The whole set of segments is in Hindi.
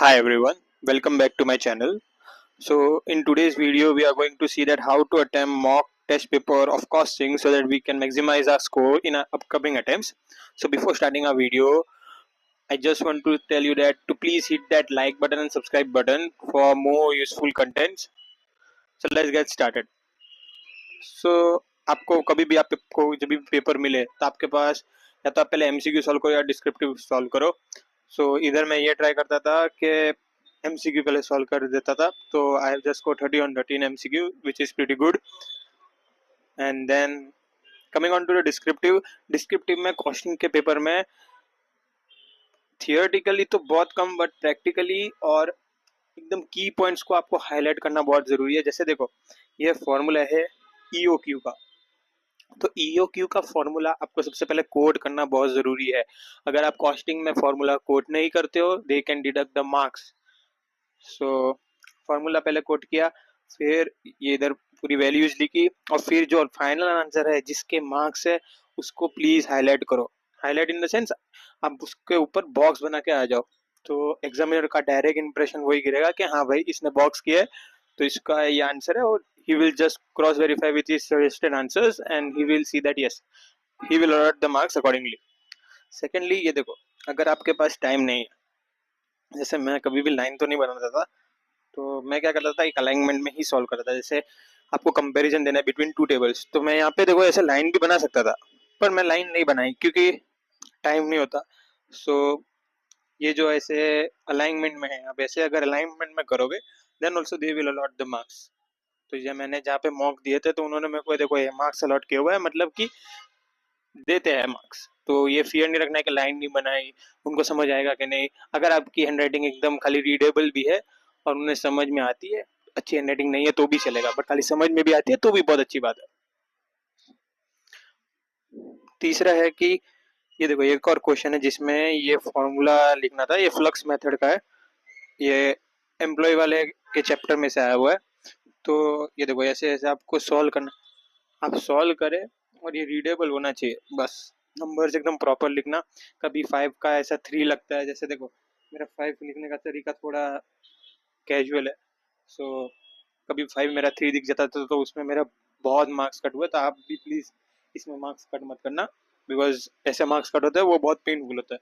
Hi everyone, welcome back to my channel. So in today's video we are going to see that how to attempt mock test paper of costing so that we can maximize our score in our upcoming attempts. So before starting our video, I just want to tell you that to please hit that like button and subscribe button for more useful contents. So let's get started. So आपको कभी भी आपको जब भी पेपर मिले तो आपके पास या तो आप पहले एमसीक्यू सॉल्व करो या डिस्क्रिप्टिव सॉल्व करो. सो इधर मैं ये ट्राई करता था कि एमसीक्यू पहले सॉल्व कर देता था. तो I have just score 30 on 13 MCQ which is pretty good. And then coming on to the descriptive में क्वेश्चन के पेपर में थियोरेटिकली तो बहुत कम बट प्रैक्टिकली और एकदम की पॉइंट्स को आपको हाईलाइट करना बहुत ज़रूरी है. जैसे देखो ये फॉर्मूला है ईओक्यू का. तो ईओक्यू का फॉर्मूला आपको सबसे पहले कोड करना बहुत ज़रूरी है. अगर आप कॉस्टिंग में फॉर्मूला कोड नहीं करते हो they can deduct the marks. So formula पहले कोड किया, फिर ये इधर पूरी वैल्यूज लिखी और फिर जो फाइनल आंसर है जिसके मार्क्स है उसको प्लीज़ हाईलाइट करो. हाईलाइट इन द सेंस आप उसके ऊपर बॉक्स बना के आ जाओ. तो एग्जामिनर का डायरेक्ट इंप्रेशन वही गिरेगा कि हाँ भाई इसने बॉक्स किया है तो इसका ये आंसर है. और he will just cross verify with his suggested answers and he will see that yes he will allot the marks accordingly. Secondly ये देखो अगर आपके पास टाइम नहीं है, जैसे मैं कभी भी लाइन तो नहीं बनाता था, तो मैं क्या करता था एक अलाइनमेंट में ही सॉल्व करता था. जैसे आपको कंपैरिजन देना है बिटवीन टू टेबल्स तो मैं यहाँ पे देखो ऐसे लाइन भी बना सकता था पर मैं लाइन नहीं बनाई क्योंकि टाइम नहीं होता. सो ये जो ऐसे अलाइनमेंट में है अब ऐसे अगर अलाइनमेंट में करोगे then also they will allot the marks. तो ये मैंने जहाँ पे मॉक दिए थे तो उन्होंने मेरे को देखो ये मार्क्स अलॉट किया हुआ है मतलब कि देते हैं मार्क्स. तो ये फियर नहीं रखना है कि लाइन नहीं बनाई उनको समझ आएगा कि नहीं. अगर आपकी हैंडराइटिंग एकदम खाली रीडेबल भी है और उन्हें समझ में आती है, अच्छी हैंडराइटिंग नहीं है तो भी चलेगा बट खाली समझ में भी आती है तो भी बहुत अच्छी बात है. तीसरा है कि ये देखो एक और क्वेश्चन है जिसमें ये फॉर्मूला लिखना था. ये फ्लक्स मेथड का है, ये एम्प्लॉय वाले के चैप्टर में से आया हुआ है. तो ये देखो ऐसे ऐसे आपको सॉल्व करना, आप सॉल्व करें और ये रीडेबल होना चाहिए बस. नंबर्स एकदम प्रॉपर लिखना. कभी 5 का ऐसा 3 लगता है, जैसे देखो मेरा 5 लिखने का तरीका थोड़ा कैजुअल है. सो कभी 5 मेरा 3 दिख जाता था तो उसमें मेरा बहुत मार्क्स कट हुआ. तो आप भी प्लीज़ इसमें मार्क्स कट मत करना बिकॉज ऐसे मार्क्स कट होता है वो बहुत पेनफुल होता है.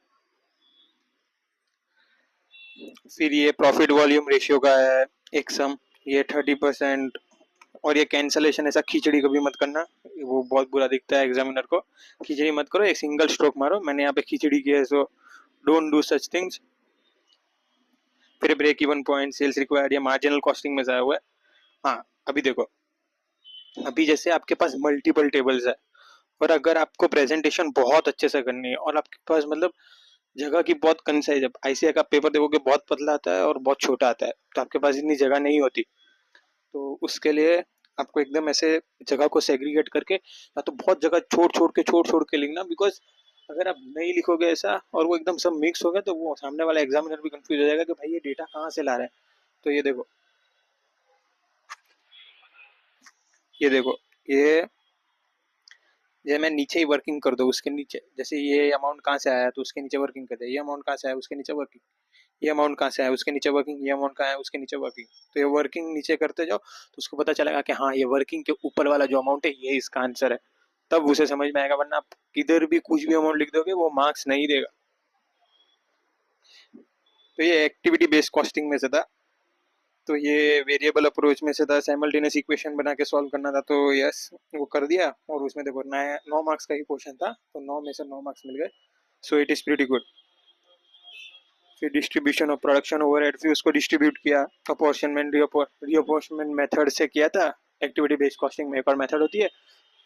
फिर ये प्रॉफिट वॉल्यूम रेशियो का है एक सम, ये 30%. और ये कैंसलेशन ऐसा खिचड़ी कभी मत करना, वो बहुत बुरा दिखता है एग्जामिनर को. खिचड़ी मत करो, एक सिंगल स्ट्रोक मारो. मैंने यहाँ पे खिचड़ी की है so don't do such things. फिर break even point, sales required, ये मार्जिनल कॉस्टिंग में आया हुआ है. हाँ अभी देखो, अभी जैसे आपके पास मल्टीपल टेबल्स है और अगर आपको प्रेजेंटेशन बहुत अच्छे से करनी है और आपके पास मतलब जगह की बहुत कंसाइज है. आईसीआई का पेपर देखोगे बहुत पतला आता है और बहुत छोटा आता है तो आपके पास इतनी जगह नहीं होती. तो उसके लिए आपको एकदम ऐसे जगह को सेग्रीगेट करके या तो बहुत जगह छोड़ छोड़ के लिखना. बिकॉज अगर आप नहीं लिखोगे ऐसा और वो एकदम सब मिक्स हो गया तो वो सामने वाला एग्जामिनर भी कंफ्यूज हो जाएगा कि भाई ये डेटा कहाँ से ला रहा है. तो ये देखो ये देखो ये मैं नीचे ही वर्किंग कर दो. उसके नीचे जैसे ये अमाउंट कहाँ से आया तो उसके नीचे वर्किंग कर दे. ये अमाउंट कहाँ से आया उसके नीचे वर्किंग. ये अमाउंट कहाँ से आया उसके नीचे वर्किंग. ये अमाउंट कहाँ है उसके नीचे वर्किंग. तो ये वर्किंग नीचे करते जाओ तो उसको पता चलेगा कि हाँ ये वर्किंग के ऊपर वाला जो अमाउंट है ये इसका आंसर है. तब उसे समझ में आएगा, वरना आप किधर भी कुछ भी अमाउंट लिख दोगे वो मार्क्स नहीं देगा. तो ये एक्टिविटी बेस्ड कॉस्टिंग में से था. तो ये वेरिएबल अप्रोच में से था. साइमल्टेनियस इक्वेशन बना के सॉल्व करना था. तो यस वो कर दिया और उसमें देखो 9 मार्क्स का ही क्वेश्चन था तो 9 में से 9 मार्क्स मिल गए. So it is pretty good. फिर डिस्ट्रीब्यूशन ऑफ प्रोडक्शन ओवरहेड, फिर उसको डिस्ट्रीब्यूट किया. अपॉर्शनमेंट रीअपॉर्शनमेंट मेथड से किया था. एक्टिविटी बेस्ड कॉस्टिंग में एक और मेथड होती है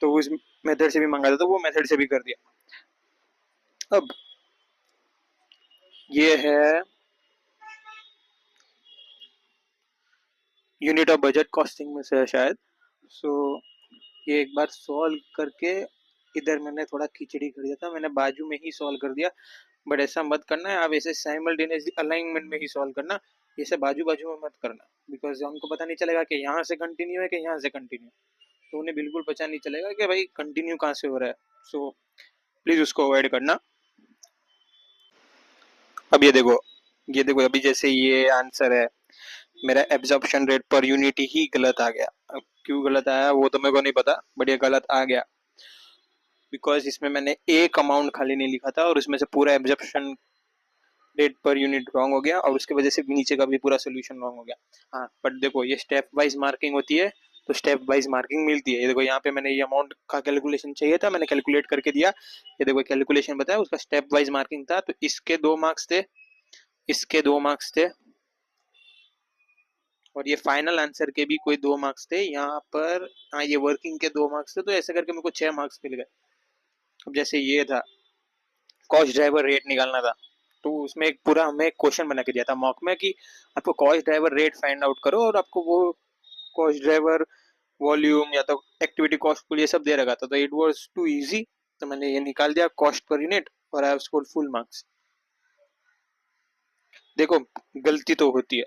तो उस मेथड से भी मांगा था तो वो मेथड से भी कर दिया. अब ये है यूनिट ऑफ बजट कॉस्टिंग में से है शायद. सो ये एक बार सॉल्व करके इधर मैंने थोड़ा खिचड़ी कर दिया था, मैंने बाजू में ही सॉल्व कर दिया. बट ऐसा मत करना है, आप ऐसे साइमल्टेनियसली अलाइनमेंट में ही सॉल्व करना. ऐसे बाजू बाजू में मत करना बिकॉज उनको पता नहीं चलेगा कि यहाँ से कंटिन्यू है कि यहाँ से कंटिन्यू. तो उन्हें बिल्कुल पता नहीं चलेगा कि भाई कंटिन्यू कहाँ से हो रहा है. सो प्लीज़ उसको अवॉइड करना. अब ये देखो ये देखो अभी जैसे ये आंसर है, मेरा एब्जॉर्प्शन रेट पर यूनिट ही गलत आ गया। अब क्यों गलत आया वो तो मेरे को नहीं पता, बट ये गलत आ गया बिकॉज इसमें मैंने एक अमाउंट खाली नहीं लिखा था और उसमें से पूरा absorption rate per unit wrong हो गया और उसके वजह से नीचे का भी पूरा सोल्यूशन रॉन्ग हो गया। हाँ बट देखो ये स्टेप वाइज मार्किंग होती है, तो स्टेप वाइज मार्किंग मिलती है। ये देखो यहाँ पे मैंने ये अमाउंट का कैलकुलेशन चाहिए था, मैंने कैलकुलेट करके दिया। ये देखो कैलकुलेशन बताया, उसका स्टेप वाइज मार्किंग था, तो इसके 2 मार्क्स थे, इसके 2 मार्क्स थे, और ये फाइनल आंसर के भी कोई 2 मार्क्स थे यहाँ पर। हाँ ये वर्किंग के 2 मार्क्स थे, तो ऐसे करके मेरे को 6 मार्क्स मिल गए। अब जैसे ये था कॉस्ट ड्राइवर रेट निकालना था, तो उसमें एक पूरा हमें क्वेश्चन बना के दिया था मॉक में कि आपको cost driver rate find out करो, और आपको वो कॉस्ट ड्राइवर वॉल्यूम या तो एक्टिविटी कॉस्ट पूल ये सब दे रखा था, तो इट वाज टू इजी, तो मैंने ये निकाल दिया कॉस्ट पर यूनिट और I have scored full marks. देखो गलती तो होती है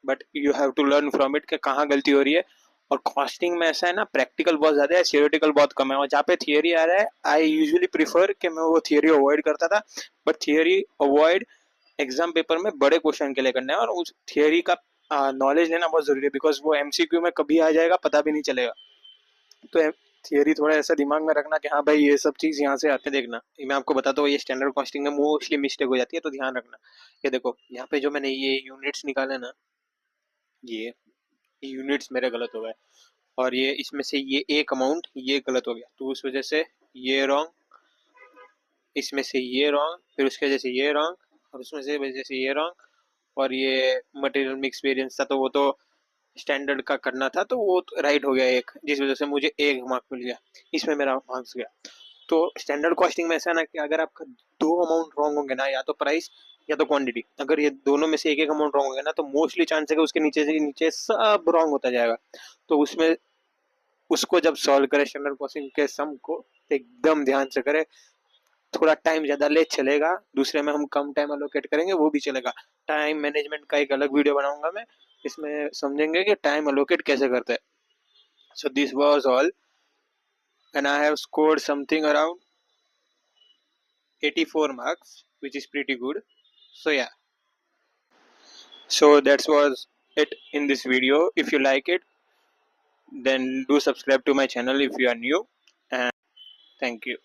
but you have to learn from it कि कहाँ गलती हो रही है। और कॉस्टिंग में ऐसा है ना, प्रैक्टिकल बहुत ज्यादा है, थियोरेटिकल बहुत कम है, और जहाँ पे थियोरी आ रहा है आई यूजुअली प्रीफर कि मैं वो थियोरी अवॉइड करता था, but theory avoid exam paper में बड़े क्वेश्चन के लिए करना है, और उस थियोरी का नॉलेज लेना बहुत जरूरी है बिकॉज वो एमसीक्यू में कभी आ जाएगा पता भी नहीं चलेगा। तो थियोरी थोड़ा ऐसा दिमाग में रखना कि हाँ भाई ये सब चीज यहाँ से आते देखना। मैं आपको बताता हूँ ये स्टैंडर्ड कॉस्टिंग में मोस्टली मिस्टेक हो जाती है, तो ध्यान रखना। ये देखो यहाँ पे जो मैंने ये यूनिट्स निकाले ना, ये यूनिट्स मेरे गलत हो गए, और ये इसमें से ये एक अमाउंट ये गलत हो गया, तो उस वजह से ये रॉन्ग, इसमें से ये रॉन्ग, फिर उसके वजह से ये रॉन्ग, और उसमें से वजह से ये रॉन्ग, और ये मटेरियल मिक्स वेरिएंस था तो वो तो स्टैंडर्ड का करना था, तो वो राइट हो गया एक, जिस वजह से मुझे एक मार्क मिल गया, इसमें मेरा मार्क्स गया। तो स्टैंडर्ड कॉस्टिंग में ऐसा ना कि अगर आपका 2 अमाउंट रॉन्ग होंगे ना, या तो प्राइस या तो क्वांटिटी, अगर ये दोनों में से एक एक अमाउंट रॉन्ग होंगे ना, तो मोस्टली चांस है कि उसके नीचे से नीचे सब रॉन्ग होता जाएगा। तो उसमें उसको जब सॉल्व करें स्टैंडर्ड कॉस्टिंग के सम को, तो एकदम ध्यान से करें, थोड़ा टाइम ज्यादा ले चलेगा, दूसरे में हम कम टाइम अलोकेट करेंगे वो भी चलेगा। टाइम मैनेजमेंट का एक अलग वीडियो बनाऊंगा मैं, इसमें समझेंगे कि टाइम अलोकेट कैसे करते हैं। So this was all and I have scored something around 84 marks, which is pretty good. So yeah, so that was it in this video. If you like it, then do subscribe to my channel if you are new, and thank you.